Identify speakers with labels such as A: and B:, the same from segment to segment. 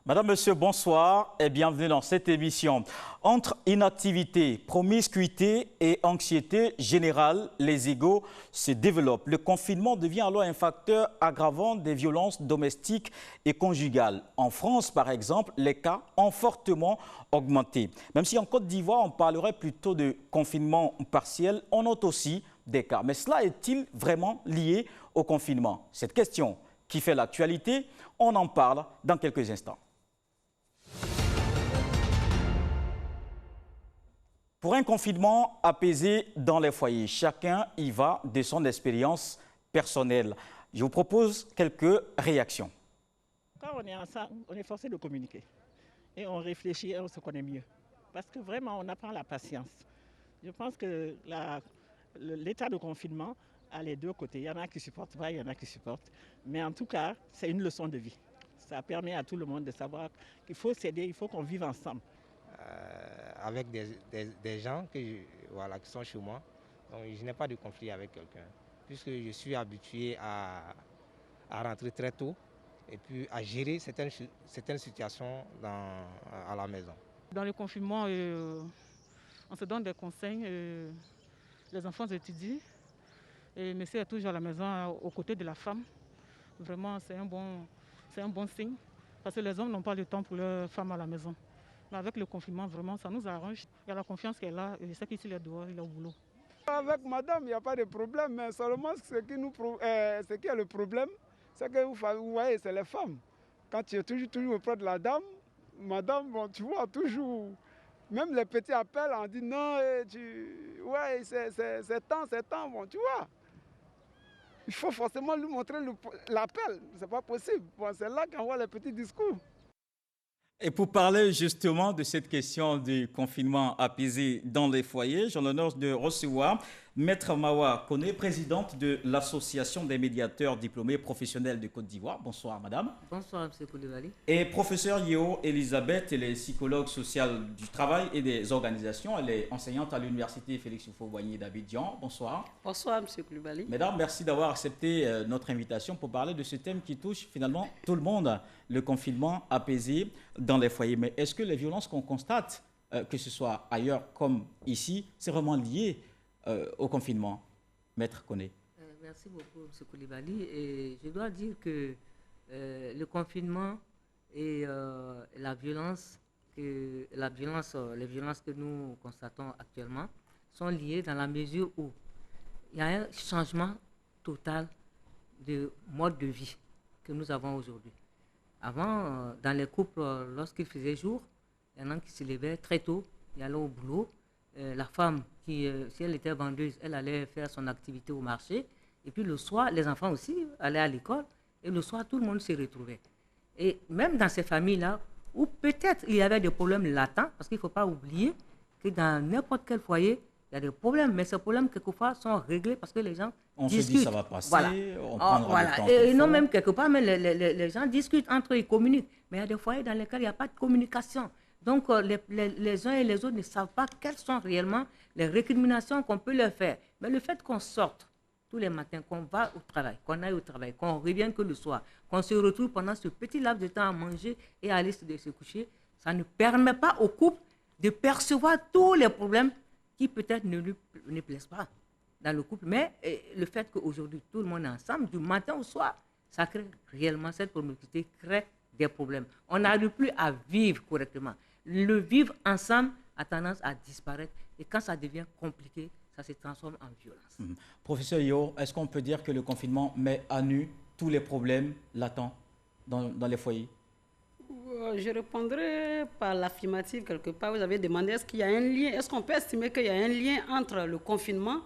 A: Madame, Monsieur, bonsoir et bienvenue dans cette émission. Entre inactivité, promiscuité et anxiété générale, les égos se développent. Le confinement devient alors un facteur aggravant des violences domestiques et conjugales. En France, par exemple, les cas ont fortement augmenté. Même si en Côte d'Ivoire, on parlerait plutôt de confinement partiel, on note aussi des cas. Mais cela est-il vraiment lié au confinement? Cette question qui fait l'actualité, on en parle dans quelques instants. Pour un confinement apaisé dans les foyers, chacun y va de son expérience personnelle. Je vous propose quelques réactions.
B: Quand on est ensemble, on est forcé de communiquer. Et on réfléchit et on se connaît mieux. Parce que vraiment, on apprend la patience. Je pense que l'état de confinement a les deux côtés. Il y en a qui supportent pas, il y en a qui supportent. Mais en tout cas, c'est une leçon de vie. Ça permet à tout le monde de savoir qu'il faut s'aider, il faut qu'on vive ensemble.
C: Avec des gens qui sont chez moi. Donc, je n'ai pas de conflit avec quelqu'un, puisque je suis habitué à rentrer très tôt et puis à gérer certaines situations à la maison.
D: Dans le confinement, on se donne des conseils, les enfants étudient, et monsieur est toujours à la maison aux côtés de la femme. Vraiment, c'est un bon signe, parce que les hommes n'ont pas le temps pour leurs femmes à la maison. Mais avec le confinement, vraiment, ça nous arrange. Il y a la confiance qu'elle a et je sais qu'ici, il est dehors, il est au boulot.
E: Avec madame, il n'y a pas de problème, mais seulement ce qui est le problème, c'est que vous voyez, c'est les femmes. Quand tu es toujours auprès de la dame, madame, bon, tu vois, toujours, même les petits appels, on dit non, c'est temps, bon, tu vois. Il faut forcément lui montrer l'appel, c'est pas possible. Bon, c'est là qu'on voit les petits discours.
A: Et pour parler justement de cette question du confinement apaisé dans les foyers, j'ai l'honneur de recevoir Maître Mawa Koné, présidente de l'Association des médiateurs diplômés professionnels de Côte d'Ivoire. Bonsoir, madame.
F: Bonsoir, M. Koulibaly.
A: Et professeur Yeo Elisabeth, elle est psychologue sociale du travail et des organisations. Elle est enseignante à l'université Félix Houphouët-Boigny d'Abidjan. Bonsoir.
F: Bonsoir, M. Koulibaly.
A: Mesdames, merci d'avoir accepté notre invitation pour parler de ce thème qui touche finalement tout le monde, le confinement apaisé dans les foyers. Mais est-ce que les violences qu'on constate, que ce soit ailleurs comme ici, c'est vraiment lié au confinement? Maître Koné.
F: Merci beaucoup, M. Koulibaly. Et je dois dire que le confinement et les violences que nous constatons actuellement sont liées dans la mesure où il y a un changement total de mode de vie que nous avons aujourd'hui. Avant, dans les couples, lorsqu'il faisait jour, il y en a qui se levaient très tôt, ils allaient au boulot. La femme, si elle était vendeuse, elle allait faire son activité au marché. Et puis le soir, les enfants aussi allaient à l'école. Et le soir, tout le monde se retrouvait. Et même dans ces familles-là, où peut-être il y avait des problèmes latents, parce qu'il ne faut pas oublier que dans n'importe quel foyer, il y a des problèmes, mais ces problèmes, quelquefois, sont réglés parce que les gens discutent.
A: Se dit ça va passer,
F: voilà.
A: On prendra le temps.
F: Et non, même quelque part, mais les gens discutent entre eux, ils communiquent. Mais il y a des foyers dans lesquels il n'y a pas de communication. Donc, les uns et les autres ne savent pas quelles sont réellement les récriminations qu'on peut leur faire. Mais le fait qu'on sorte tous les matins, qu'on va au travail, qu'on aille au travail, qu'on revienne que le soir, qu'on se retrouve pendant ce petit laps de temps à manger et à aller se coucher, ça ne permet pas au couple de percevoir tous les problèmes qui peut-être ne plaisent pas dans le couple. Mais le fait qu'aujourd'hui, tout le monde est ensemble, du matin au soir, ça crée réellement, cette promiscuité crée des problèmes. On n'arrive plus à vivre correctement. Le vivre ensemble a tendance à disparaître. Et quand ça devient compliqué, ça se transforme en violence.
A: Professeur Yo, est-ce qu'on peut dire que le confinement met à nu tous les problèmes latents dans les foyers?
G: Je répondrai par l'affirmative quelque part. Vous avez demandé est-ce qu'il y a un lien, est-ce qu'on peut estimer qu'il y a un lien entre le confinement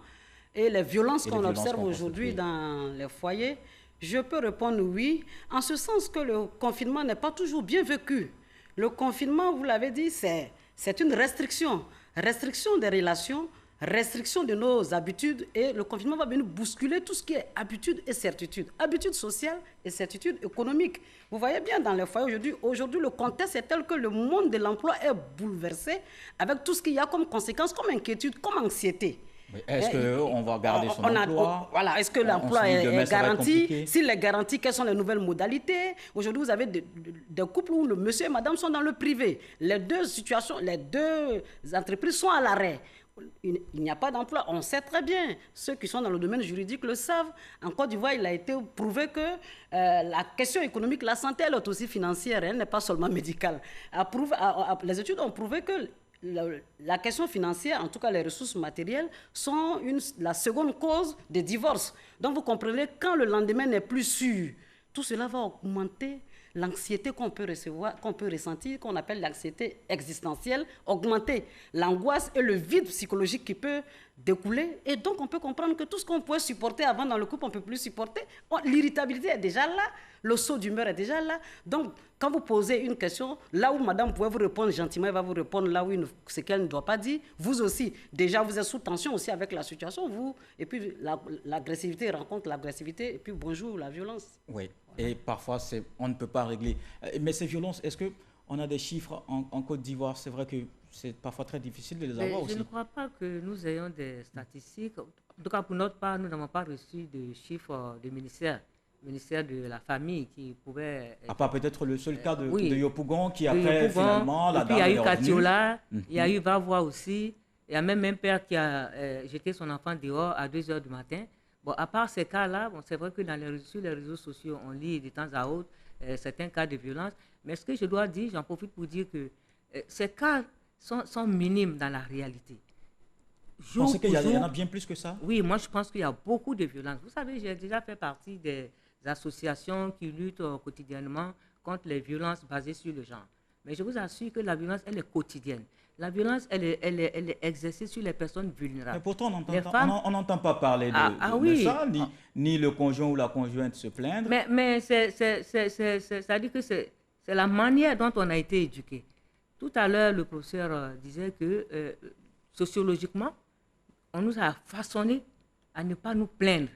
G: et les violences qu'on observe aujourd'hui dans les foyers? Je peux répondre oui, en ce sens que le confinement n'est pas toujours bien vécu. Le confinement, vous l'avez dit, c'est une restriction des relations, restriction de nos habitudes, et le confinement va venir bousculer tout ce qui est habitude et certitude. Habitude sociale et certitude économique. Vous voyez bien dans les foyers aujourd'hui, le contexte est tel que le monde de l'emploi est bouleversé avec tout ce qu'il y a comme conséquence, comme inquiétude, comme anxiété.
A: Est-ce qu'on va garder son emploi?
G: Voilà, est-ce que l'emploi est garanti? S'il est garanti, quelles sont les nouvelles modalités? Aujourd'hui, vous avez des couples où le monsieur et madame sont dans le privé. Les deux situations, les deux entreprises sont à l'arrêt. Il n'y a pas d'emploi. On sait très bien, ceux qui sont dans le domaine juridique le savent. En Côte d'Ivoire, il a été prouvé que la question économique, la santé, elle est aussi financière, elle n'est pas seulement médicale. Les études ont prouvé que la question financière, en tout cas les ressources matérielles, sont la seconde cause des divorces. Donc vous comprenez, quand le lendemain n'est plus sûr, tout cela va augmenter l'anxiété qu'on peut ressentir, qu'on appelle l'anxiété existentielle, augmenter l'angoisse et le vide psychologique qui peut découler. Et donc, on peut comprendre que tout ce qu'on pouvait supporter avant dans le couple, on ne peut plus supporter. L'irritabilité est déjà là, le saut d'humeur est déjà là. Donc, quand vous posez une question, là où madame pouvait vous répondre gentiment, elle va vous répondre là où ce qu'elle ne doit pas dire. Vous aussi, déjà, vous êtes sous tension aussi avec la situation, et puis l'agressivité rencontre l'agressivité, et puis bonjour, la violence.
A: Oui. Et parfois, on ne peut pas régler. Mais ces violences, est-ce qu'on a des chiffres en Côte d'Ivoire? C'est vrai que c'est parfois très difficile de les avoir aussi.
F: Je ne crois pas que nous ayons des statistiques. En tout cas, pour notre part, nous n'avons pas reçu de chiffres du ministère de la Famille qui pouvait...
A: À part peut-être le seul cas de Yopougon qui après, finalement, la dame est revenue.
F: Il y a eu Katiola, il y a eu Vavois aussi. Il y a même un père qui a jeté son enfant dehors à 2 h du matin. Bon, à part ces cas-là, c'est vrai que sur les réseaux sociaux, on lit de temps à autre certains cas de violence. Mais ce que je dois dire, j'en profite pour dire que ces cas sont minimes dans la réalité.
A: Vous pensez qu'il y en a bien plus que ça?
F: Oui, moi je pense qu'il y a beaucoup de violence. Vous savez, j'ai déjà fait partie des associations qui luttent quotidiennement contre les violences basées sur le genre. Mais je vous assure que la violence, elle est quotidienne. La violence, elle est exercée sur les personnes vulnérables.
A: Mais pourtant, on n'entend pas parler de ça, ni le conjoint ou la conjointe se plaindre.
F: Mais ça dit que c'est la manière dont on a été éduqué. Tout à l'heure, le professeur disait que sociologiquement, on nous a façonné à ne pas nous plaindre,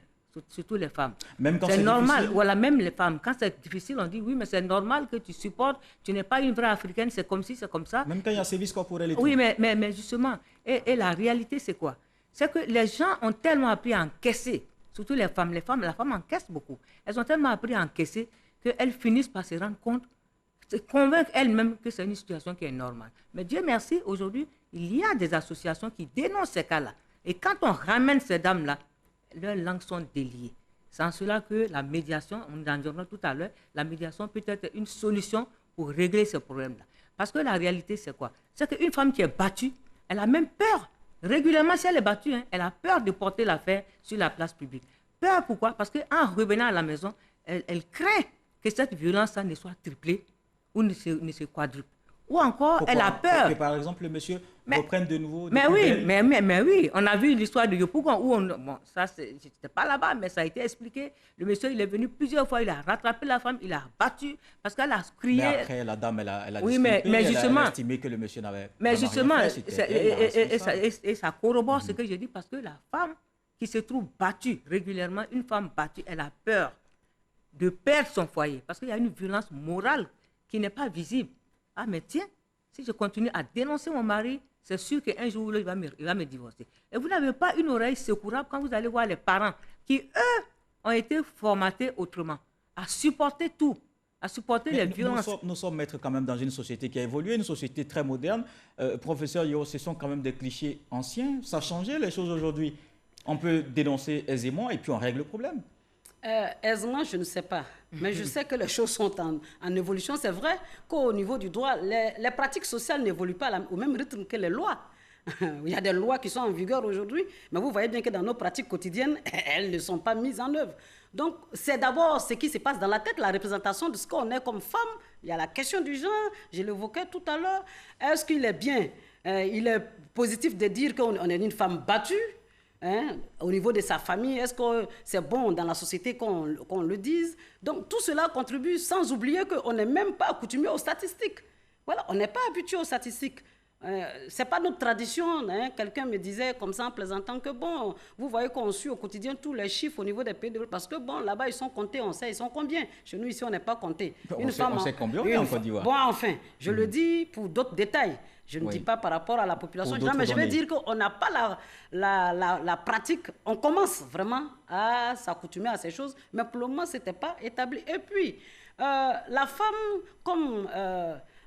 F: surtout les femmes.
A: Même quand c'est
F: normal.
A: Difficile.
F: Voilà, même les femmes. Quand c'est difficile, on dit oui, mais c'est normal que tu supportes. Tu n'es pas une vraie africaine, c'est comme si, c'est comme ça.
A: Même quand il y a sévices corporels et tout.
F: Oui, mais justement, et la réalité, c'est quoi? C'est que les gens ont tellement appris à encaisser, surtout les femmes. La femme encaisse beaucoup. Elles ont tellement appris à encaisser qu'elles finissent par se rendre compte, se convaincre elles-mêmes que c'est une situation qui est normale. Mais Dieu merci, aujourd'hui, il y a des associations qui dénoncent ces cas-là. Et quand on ramène ces dames-là, leurs langues sont déliées. C'est en cela que la médiation, on en disait tout à l'heure, la médiation peut être une solution pour régler ce problème-là. Parce que la réalité, c'est quoi? C'est qu'une femme qui est battue, elle a même peur. Régulièrement, si elle est battue, elle a peur de porter l'affaire sur la place publique. Peur, pourquoi? Parce qu'en revenant à la maison, elle craint que cette violence-là ne soit triplée ou ne se quadruple. Ou encore, elle a peur.
A: Que par exemple, le monsieur reprenne de nouveau.
F: Mais oui, on a vu l'histoire de Yopougon où ça, j'étais pas là-bas, mais ça a été expliqué. Le monsieur, il est venu plusieurs fois, il a rattrapé la femme, il a battu parce qu'elle a crié.
A: Mais après, la dame, elle a
F: oui, mais justement,
A: elle a estimé que le monsieur n'avait
F: mais justement,
A: rien fait,
F: et ça corrobore ce que je dis parce que la femme qui se trouve battue régulièrement, une femme battue, elle a peur de perdre son foyer parce qu'il y a une violence morale qui n'est pas visible. Ah, mais tiens, si je continue à dénoncer mon mari, c'est sûr qu'un jour, il va me divorcer. Et vous n'avez pas une oreille secourable quand vous allez voir les parents qui, eux, ont été formatés autrement, à supporter tout, à supporter les violences.
A: Nous sommes maîtres quand même dans une société qui a évolué, une société très moderne. Professeur Yo, ce sont quand même des clichés anciens. Ça a changé les choses aujourd'hui. On peut dénoncer aisément et puis on règle le problème.
G: Aisément, je ne sais pas. Mais je sais que les choses sont en évolution. C'est vrai qu'au niveau du droit, les pratiques sociales n'évoluent pas au même rythme que les lois. Il y a des lois qui sont en vigueur aujourd'hui, mais vous voyez bien que dans nos pratiques quotidiennes, elles ne sont pas mises en œuvre. Donc, c'est d'abord ce qui se passe dans la tête, la représentation de ce qu'on est comme femme. Il y a la question du genre, je l'évoquais tout à l'heure. Est-ce qu'il est bien, il est positif de dire qu'on est une femme battue? Au niveau de sa famille, est-ce que c'est bon dans la société qu'on le dise? Donc tout cela contribue sans oublier qu'on n'est même pas accoutumé aux statistiques. Voilà, on n'est pas habitué aux statistiques. c'est pas notre tradition. Hein. Quelqu'un me disait comme ça en plaisantant que bon, vous voyez qu'on suit au quotidien tous les chiffres au niveau des pays de développement parce que bon, là-bas ils sont comptés, on sait ils sont combien. Chez nous ici on n'est pas compté.
A: On sait combien on est en Côte d'Ivoire.
G: Bon, enfin, je le dis pour d'autres détails. Je ne dis pas par rapport à la population, mais je vais dire qu'on n'a pas la pratique. On commence vraiment à s'accoutumer à ces choses, mais pour le moment, ce n'était pas établi. Et puis, la femme, comme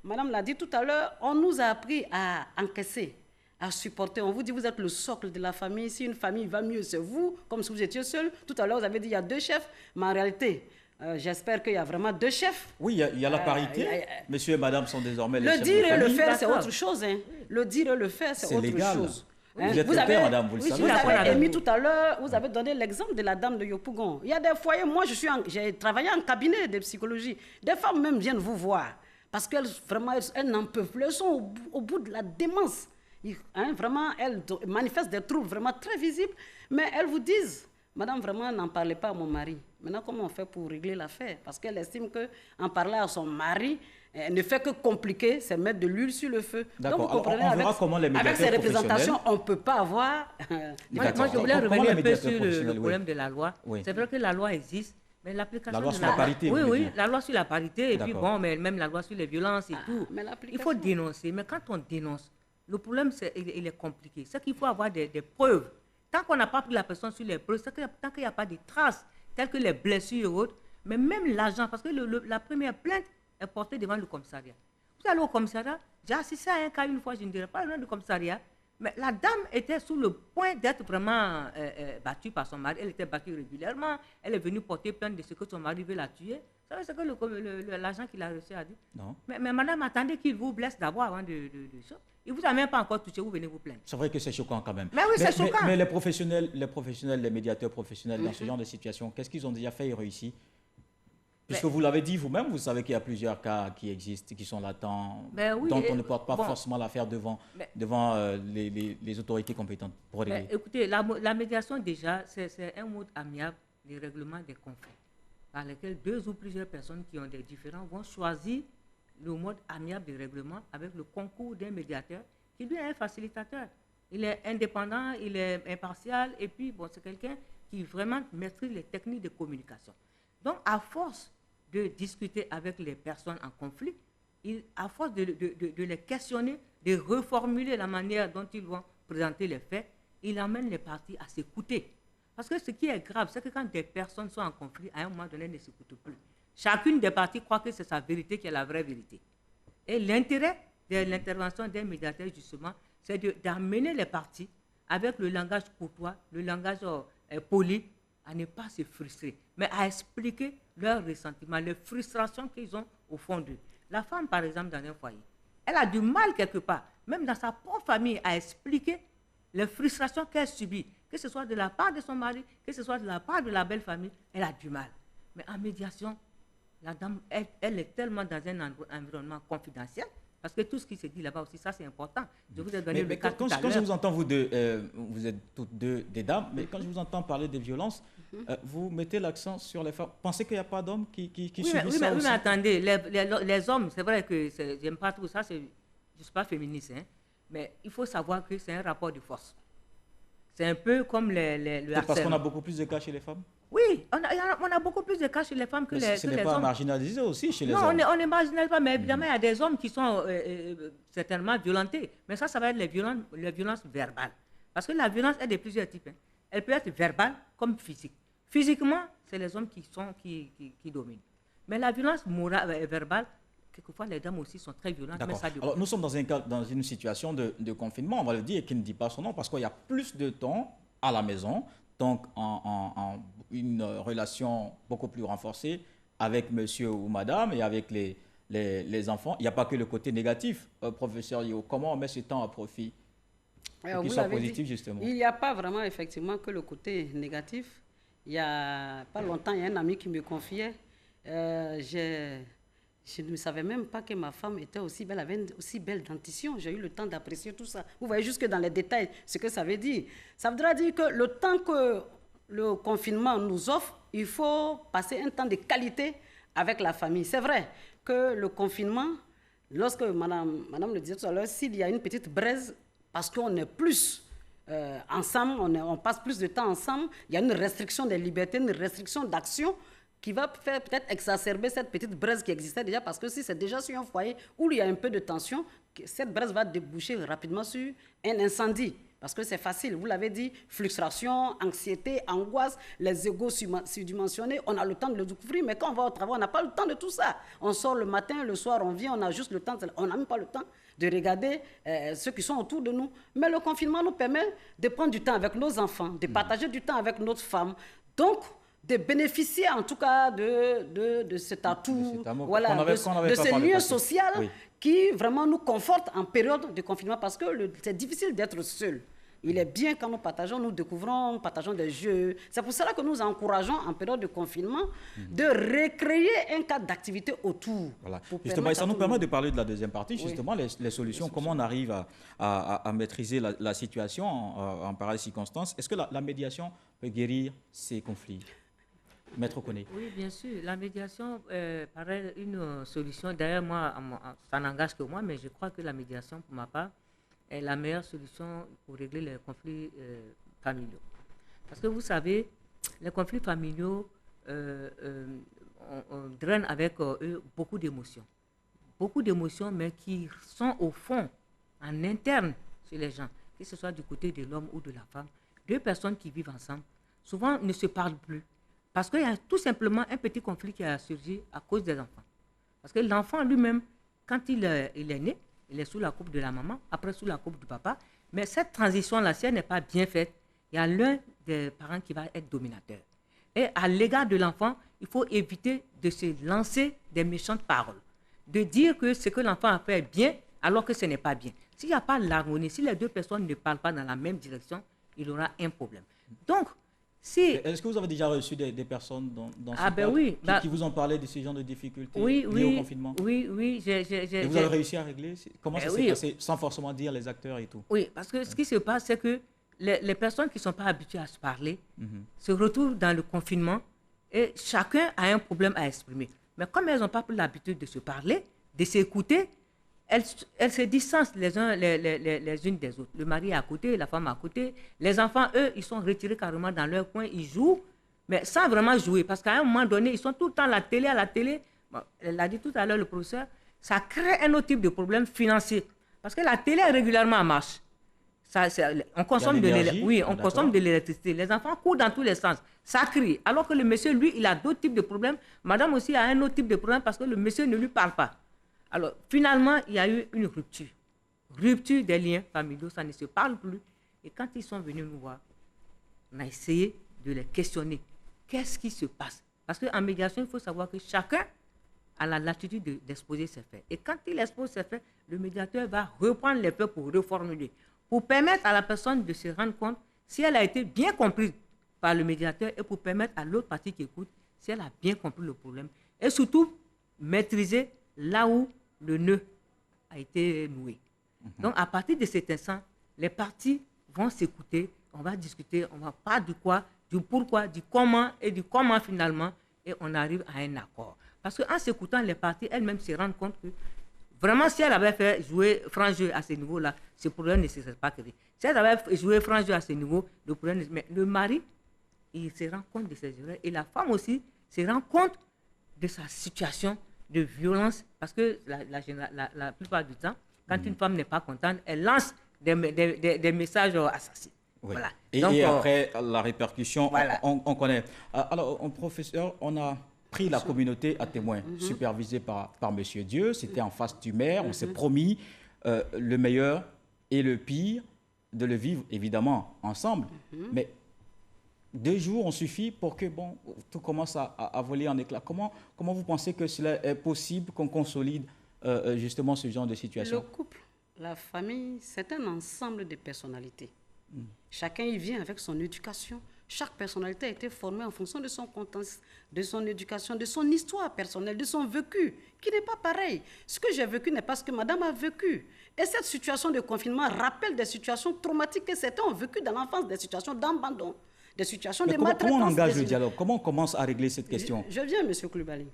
G: Madame l'a dit tout à l'heure, on nous a appris à encaisser, à supporter. On vous dit, vous êtes le socle de la famille. Si une famille va mieux, c'est vous, comme si vous étiez seul. Tout à l'heure, vous avez dit, il y a 2 chefs, mais en réalité... j'espère qu'il y a vraiment 2 chefs.
A: Oui, il y a la parité. Monsieur et madame sont désormais les chefs de
G: famille. Le dire et le faire, c'est
F: D'accord.
G: autre chose. Hein. Le dire et le faire, c'est autre
A: légal.
G: chose.
A: Vous êtes père, madame, vous le savez.
G: Vous avez émis tout à l'heure, vous avez donné l'exemple de la dame de Yopougon. Il y a des foyers, moi j'ai travaillé en cabinet de psychologie. Des femmes même viennent vous voir parce qu'elles vraiment elles n'en peuvent plus. Elles sont au bout de la démence. Hein, vraiment, elles manifestent des troubles vraiment très visibles, mais elles vous disent, madame, vraiment, n'en parlez pas à mon mari. Maintenant, comment on fait pour régler l'affaire? Parce qu'elle estime qu'en parlant à son mari, elle ne fait que compliquer, c'est mettre de l'huile sur le feu.
A: D'accord.
G: Donc, vous comprenez,
A: on verra comment les médiateurs
G: avec ces représentations,
A: professionnels...
G: on ne peut pas avoir...
F: Moi, je voulais revenir un peu sur le
A: professionnels,
F: problème de la loi.
A: Oui.
F: C'est vrai que la loi existe, mais l'application...
A: La loi sur la parité,
F: Oui,
A: vous voulez
F: oui,
A: dire.
F: la loi sur la parité, et puis
A: D'accord.
F: bon, mais même la loi sur les violences et tout.
G: mais
F: Il faut dénoncer, mais quand on dénonce, le problème, il est compliqué. C'est qu'il faut avoir des preuves. Tant qu'on n'a pas pris la personne sur les preuves, tant qu'il n'y a pas de traces, telles que les blessures et autres, mais même l'agent, parce que la première plainte est portée devant le commissariat. Vous allez au commissariat, j'ai assisté à un cas une fois, je ne dirais pas le nom du commissariat, mais la dame était sur le point d'être vraiment battue par son mari. Elle était battue régulièrement. Elle est venue porter plainte de ce que son mari veut la tuer. Vous savez ce que l'agent qui l'a reçu a dit?
A: Non.
F: Mais madame, attendez qu'il vous blesse d'abord avant de ça. Il ne vous a même pas encore touché, vous venez vous plaindre.
A: C'est vrai que c'est choquant quand même.
F: Mais oui, c'est choquant.
A: Mais les professionnels, les médiateurs professionnels dans ce genre de situation, qu'est-ce qu'ils ont déjà fait et réussi? Puisque vous l'avez dit vous-même, vous savez qu'il y a plusieurs cas qui existent, qui sont latents,
F: Oui,
A: dont on ne porte pas forcément l'affaire devant les autorités compétentes pour régler.
F: Écoutez, la médiation déjà, c'est un mode amiable du règlement des conflits, par lequel 2 ou plusieurs personnes qui ont des différends vont choisir le mode amiable de règlement avec le concours d'un médiateur qui lui est un facilitateur. Il est indépendant, il est impartial, et puis bon, c'est quelqu'un qui vraiment maîtrise les techniques de communication. Donc, à force de discuter avec les personnes en conflit, à force de les questionner, de reformuler la manière dont ils vont présenter les faits, il amène les parties à s'écouter. Parce que ce qui est grave, c'est que quand des personnes sont en conflit, à un moment donné, elles ne s'écoutent plus. Chacune des parties croit que c'est sa vérité qui est la vraie vérité. Et l'intérêt de l'intervention d'un médiateur, justement, c'est d'amener les parties avec le langage courtois, le langage poli, à ne pas se frustrer, mais à expliquer leurs ressentiments, les frustrations qu'ils ont au fond d'eux. La femme, par exemple, dans un foyer, elle a du mal quelque part, même dans sa propre famille, à expliquer les frustrations qu'elle subit, que ce soit de la part de son mari, que ce soit de la part de la belle famille, elle a du mal. Mais en médiation, la dame, elle est tellement dans un environnement confidentiel, parce que tout ce qui se dit là-bas aussi, ça c'est important. Je vous ai donné le cas tout à l'heure.
A: Quand je vous entends, vous deux, vous êtes toutes deux des dames, mais quand je vous entends parler des violences, vous mettez l'accent sur les femmes. Pensez qu'il n'y a pas d'hommes qui subissent ça aussi?
F: Oui, mais attendez, les hommes, c'est vrai que j'aime pas tout ça, je ne suis pas féministe, hein, mais il faut savoir que c'est un rapport de force. C'est un peu comme le harcèlement.
A: Parce qu'on a beaucoup plus de cas chez les femmes?
F: Oui, on a beaucoup plus de cas chez les femmes que les hommes.
A: Ce n'est pas marginalisé aussi chez les hommes?
F: Non, on ne marginalise pas, mais évidemment, il y a des hommes qui sont certainement violentés. Mais ça va être les violences verbales. Parce que la violence est de plusieurs types. Hein. Elle peut être verbale comme physique. Physiquement, c'est les hommes qui dominent. Mais la violence verbale, quelquefois, les dames aussi sont très violentes. Mais ça
A: alors, nous sommes dans une situation de confinement, on va le dire, et qui ne dit pas son nom, parce qu'il y a plus de temps à la maison, donc en une relation beaucoup plus renforcée avec monsieur ou madame et avec les enfants. Il n'y a pas que le côté négatif, professeur Yo. Comment on met ce temps à profit pour qu'il soit positif, justement?
G: Il n'y a pas vraiment, effectivement, que le côté négatif. Il n'y a pas longtemps, il y a un ami qui me confiait, je ne savais même pas que ma femme était aussi belle, avait une aussi belle dentition. J'ai eu le temps d'apprécier tout ça. Vous voyez jusque dans les détails ce que ça veut dire. Ça voudra dire que le temps que le confinement nous offre, il faut passer un temps de qualité avec la famille. C'est vrai que le confinement lorsque madame le disait tout à l'heure, s'il y a une petite braise, parce qu'on est plus ensemble, on passe plus de temps ensemble, il y a une restriction des libertés, une restriction d'action qui va faire peut-être exacerber cette petite braise qui existait déjà, parce que si c'est déjà sur un foyer où il y a un peu de tension, cette braise va déboucher rapidement sur un incendie. Parce que c'est facile, vous l'avez dit, frustration, anxiété, angoisse, les égos surdimensionnés, on a le temps de le découvrir, mais quand on va au travail, on n'a pas le temps de tout ça. On sort le matin, le soir, on vient, on a juste le temps, on n'a même pas le temps de regarder ceux qui sont autour de nous. Mais le confinement nous permet de prendre du temps avec nos enfants, de partager du temps avec notre femme. Donc, de bénéficier en tout cas de cet atout, voilà, de ce lien social qui vraiment nous conforte en période de confinement, parce que c'est difficile d'être seul. Il est bien quand nous partageons, nous découvrons, nous partageons des jeux. C'est pour cela que nous encourageons en période de confinement de recréer un cadre d'activité autour.
A: Voilà. Justement, et ça nous permet de parler de la deuxième partie, justement, les solutions, comment on arrive à maîtriser la situation en pareille circonstance. Est-ce que la médiation peut guérir ces conflits? Maître Koné.
F: Oui, bien sûr. La médiation paraît une solution. D'ailleurs, moi, ça n'engage que moi, mais je crois que la médiation, pour ma part, est la meilleure solution pour régler les conflits familiaux. Parce que vous savez, les conflits familiaux on draine avec eux beaucoup d'émotions. Beaucoup d'émotions, mais qui sont au fond, en interne, chez les gens, que ce soit du côté de l'homme ou de la femme. Deux personnes qui vivent ensemble, souvent ne se parlent plus. Parce qu'il y a tout simplement un petit conflit qui a surgi à cause des enfants. Parce que l'enfant lui-même, quand il est né, il est sous la coupe de la maman, après sous la coupe du papa. Mais cette transition-là, si elle n'est pas bien faite, il y a l'un des parents qui va être dominateur. Et à l'égard de l'enfant, il faut éviter de se lancer des méchantes paroles. De dire que ce que l'enfant a fait est bien, alors que ce n'est pas bien. S'il n'y a pas l'harmonie, si les deux personnes ne parlent pas dans la même direction, il aura un problème. Donc,
A: est-ce que vous avez déjà reçu des personnes dans ce cadre qui vous ont parlé de ce genre de difficultés liées au confinement?
F: Oui.
A: Et vous avez réussi à régler? Comment ça s'est passé, sans forcément dire les acteurs et tout?
F: Oui, parce que ce qui se passe, c'est que les personnes qui ne sont pas habituées à se parler se retrouvent dans le confinement et chacun a un problème à exprimer. Mais comme elles n'ont pas pris l'habitude de se parler, de s'écouter, elles se distancent les unes des autres. Le mari est à côté, la femme est à côté. Les enfants, eux, ils sont retirés carrément dans leur coin, ils jouent, mais sans vraiment jouer. Parce qu'à un moment donné, ils sont tout le temps à la télé. Bon, elle l'a dit tout à l'heure, le professeur, ça crée un autre type de problème financier. Parce que la télé est régulièrement en marche. On consomme de l'électricité. Les enfants courent dans tous les sens. Ça crie. Alors que le monsieur, lui, il a d'autres types de problèmes. Madame aussi a un autre type de problème parce que le monsieur ne lui parle pas. Alors, finalement, il y a eu une rupture. Rupture des liens familiaux, ça ne se parle plus. Et quand ils sont venus nous voir, on a essayé de les questionner. Qu'est-ce qui se passe? Parce qu'en médiation, il faut savoir que chacun a la latitude d'exposer ses faits. Et quand il expose ses faits, le médiateur va reprendre les faits pour reformuler, pour permettre à la personne de se rendre compte si elle a été bien comprise par le médiateur et pour permettre à l'autre partie qui écoute si elle a bien compris le problème. Et surtout, maîtriser là où le nœud a été noué. Donc, à partir de cet instant, les parties vont s'écouter, on va discuter, on va parler du quoi, du pourquoi, du comment et du comment finalement, et on arrive à un accord. Parce qu'en s'écoutant, les parties elles-mêmes se rendent compte que vraiment, si elle avait fait jouer franc jeu à ce niveau-là, ce problème ne se serait pas créé. Si elle avait joué franc jeu à ce niveau, le problème... Mais le mari, il se rend compte de ses erreurs et la femme aussi se rend compte de sa situation de violence, parce que la plupart du temps, quand une femme n'est pas contente, elle lance des messages assassins.
A: Oui.
F: Voilà.
A: Et,
F: donc,
A: et après, la répercussion,
F: voilà.
A: on connaît. Alors, professeur, on a pris la communauté à témoin, supervisée par Monsieur Dieu. C'était en face du maire. On s'est promis le meilleur et le pire, de le vivre évidemment ensemble. Mais 2 jours ont suffi pour que tout commence à voler en éclats. Comment vous pensez que cela est possible qu'on consolide justement ce genre de situation?
G: Le couple, la famille, c'est un ensemble de personnalités. Chacun y vient avec son éducation. Chaque personnalité a été formée en fonction de son contexte, de son éducation, de son histoire personnelle, de son vécu, qui n'est pas pareil. Ce que j'ai vécu n'est pas ce que madame a vécu. Et cette situation de confinement rappelle des situations traumatiques que certains ont vécues dans l'enfance, des situations d'abandon, des situations de maltraitance.
A: Comment on engage le dialogue? Comment on commence à régler cette question?
G: Je viens, M. Coulibaly.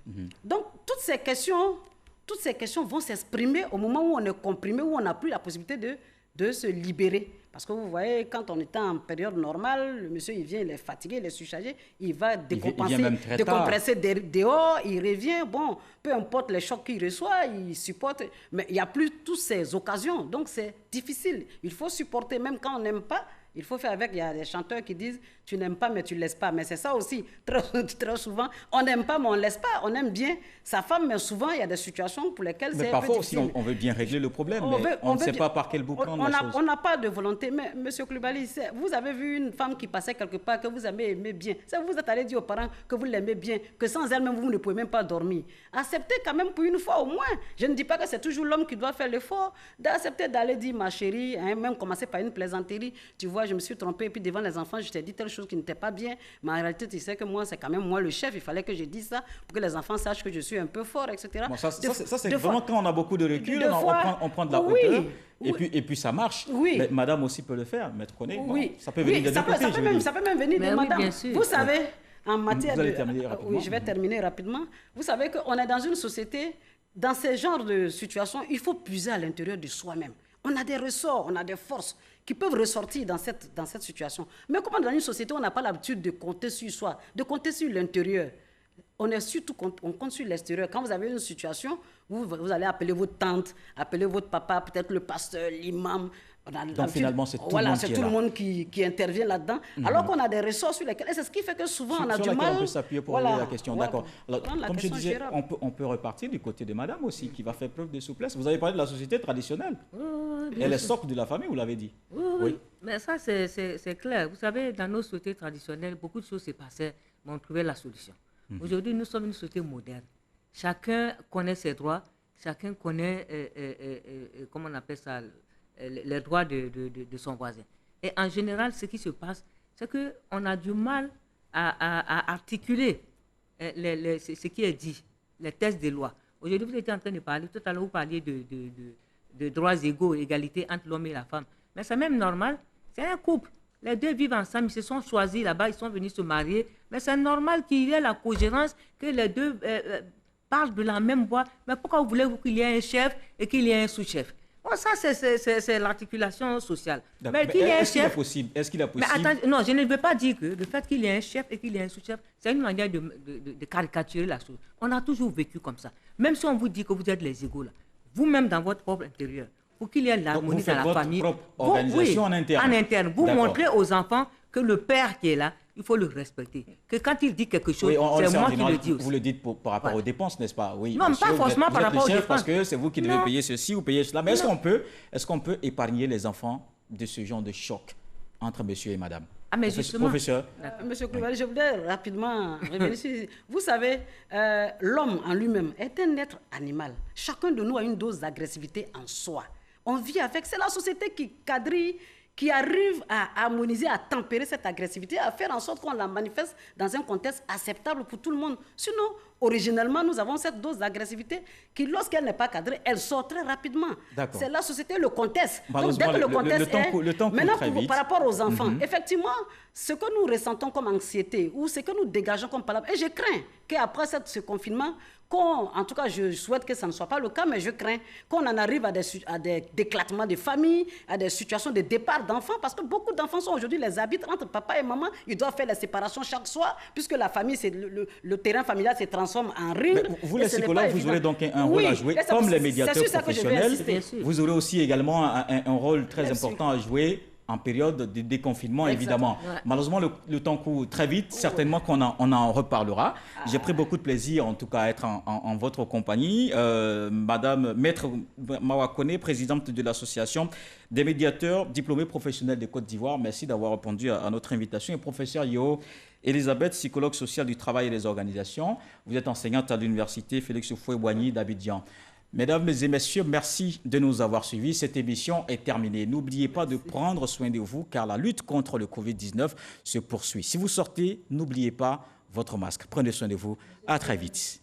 G: Donc, toutes ces questions toutes ces questions vont s'exprimer au moment où on est comprimé, où on n'a plus la possibilité de se libérer. Parce que vous voyez, quand on est en période normale, le monsieur, il vient, il est fatigué, il est surchargé, il va décompresser dehors, il revient, bon, peu importe les chocs qu'il reçoit, il supporte, mais il n'y a plus toutes ces occasions, donc c'est difficile. Il faut supporter, même quand on n'aime pas, il faut faire avec. Il y a des chanteurs qui disent « tu n'aimes pas, mais tu ne laisses pas ». Mais c'est ça aussi, très souvent, on n'aime pas, mais on ne laisse pas. On aime bien sa femme, mais souvent, il y a des situations pour lesquelles c'est un peu difficile.
A: Mais parfois aussi, on veut bien régler le problème, mais on ne sait pas par quel bout prendre la chose.
G: On n'a pas de volonté. Mais, M. Coulibaly, vous avez vu une femme qui passait quelque part, que vous avez aimé bien. Vous êtes allé dire aux parents que vous l'aimez bien, que sans elle-même, vous ne pouvez même pas dormir. Acceptez quand même pour une fois au moins. Je ne dis pas que c'est toujours l'homme qui doit faire l'effort d'accepter d'aller dire « ma chérie hein, », même commencer par une plaisanterie. Tu vois, je me suis trompée, et puis devant les enfants, je t'ai dit telle chose qui n'était pas bien. Mais en réalité, tu sais que moi, c'est quand même moi le chef. Il fallait que je dise ça pour que les enfants sachent que je suis un peu fort, etc.
A: Bon, ça c'est vraiment quand on a beaucoup de recul, on prend de la hauteur. Et puis ça marche.
G: Oui.
A: Mais madame aussi peut le faire, maître René.
G: Oui.
A: Ça peut venir des deux côtés.
G: Ça peut même venir de madame.
F: Bien sûr.
G: Vous savez, en matière de...
A: Oui,
G: je vais terminer rapidement. Vous savez qu'on est dans une société, dans ce genre de situation, il faut puiser à l'intérieur de soi-même. On a des ressorts, on a des forces qui peuvent ressortir dans cette situation. Mais comment dans une société, on n'a pas l'habitude de compter sur soi, de compter sur l'intérieur? On compte sur l'extérieur. Quand vous avez une situation, vous allez appeler votre tante, appeler votre papa, peut-être le pasteur, l'imam.
A: Donc finalement, c'est tout le monde
G: qui intervient là-dedans. Alors qu'on a des ressources sur lesquels... Et c'est ce qui fait que souvent, on a du mal...
A: on peut s'appuyer pour régler la question. D'accord. Comme je disais, on peut repartir du côté de madame aussi, qui va faire preuve de souplesse. Vous avez parlé de la société traditionnelle. Elle est socle de la famille, vous l'avez dit.
F: Oui. Mais ça, c'est clair. Vous savez, dans nos sociétés traditionnelles, beaucoup de choses se passaient, mais on trouvait la solution. Aujourd'hui, nous sommes une société moderne. Chacun connaît ses droits, chacun connaît, comment on appelle ça, les droits de son voisin. Et en général, ce qui se passe, c'est qu'on a du mal à articuler ce qui est dit, les textes des lois. Aujourd'hui, vous étiez en train de parler, tout à l'heure, vous parliez de droits égaux, égalité entre l'homme et la femme. Mais c'est même normal, c'est un couple. Les deux vivent ensemble, ils se sont choisis là-bas, ils sont venus se marier. Mais c'est normal qu'il y ait la cogérance, que les deux parlent de la même voix. Mais pourquoi voulez-vous qu'il y ait un chef et qu'il y ait un sous-chef? Bon, ça, c'est l'articulation sociale.
A: Mais qu'il y ait un chef... Est-ce qu'il est possible?
F: Mais attends, non, je ne veux pas dire que le fait qu'il y ait un chef et qu'il y ait un sous-chef, c'est une manière de caricaturer la chose. On a toujours vécu comme ça. Même si on vous dit que vous êtes les égaux, là, vous-même dans votre propre intérieur, pour qu'il y ait l'harmonie dans la famille,
A: votre organisation en interne.
F: Vous montrez aux enfants que le père qui est là, il faut le respecter. Que quand il dit quelque chose, c'est moi qui le dis aussi.
A: Vous le dites par rapport aux dépenses, n'est-ce pas? Oui.
F: Non, pas forcément par rapport aux dépenses.
A: Parce que c'est vous qui devez payer ceci ou payer cela. Mais est-ce qu'on peut épargner les enfants de ce genre de choc entre monsieur et madame?
F: Ah, mais justement.
A: Professeur.
G: Monsieur Coulibaly, je voudrais rapidement revenir sur... Vous savez, l'homme en lui-même est un être animal. Chacun de nous a une dose d'agressivité en soi. On vit avec. C'est la société qui quadrille, qui arrive à harmoniser, à tempérer cette agressivité, à faire en sorte qu'on la manifeste dans un contexte acceptable pour tout le monde. Sinon, originellement, nous avons cette dose d'agressivité qui, lorsqu'elle n'est pas cadrée, elle sort très rapidement. C'est la société, le contexte. Donc, dès que le contexte maintenant, par rapport aux enfants, effectivement, ce que nous ressentons comme anxiété ou ce que nous dégageons comme parole, et je crains qu'après ce confinement, en tout cas, je souhaite que ça ne soit pas le cas, mais je crains qu'on en arrive à des éclatements de famille, à des situations de départ d'enfants, parce que beaucoup d'enfants sont aujourd'hui les arbitres entre papa et maman. Ils doivent faire la séparation chaque soir, puisque la famille, le terrain familial se transforme en ring.
A: Mais vous, les psychologues, vous aurez donc un rôle à jouer, comme les médiateurs professionnels. Vous aurez aussi également un rôle très important à jouer en période de déconfinement, évidemment. Ouais. Malheureusement, le temps court très vite. Certainement qu'on en reparlera. J'ai pris beaucoup de plaisir, en tout cas, à être en votre compagnie. Madame Maître Mawakone, présidente de l'association des médiateurs diplômés professionnels de Côte d'Ivoire. Merci d'avoir répondu à notre invitation. Et professeur Yo Elisabeth, psychologue sociale du travail et des organisations. Vous êtes enseignante à l'université Félix Houphouët-Boigny d'Abidjan. Mesdames et messieurs, merci de nous avoir suivis. Cette émission est terminée. N'oubliez pas de prendre soin de vous car la lutte contre le Covid-19 se poursuit. Si vous sortez, n'oubliez pas votre masque. Prenez soin de vous. À très vite.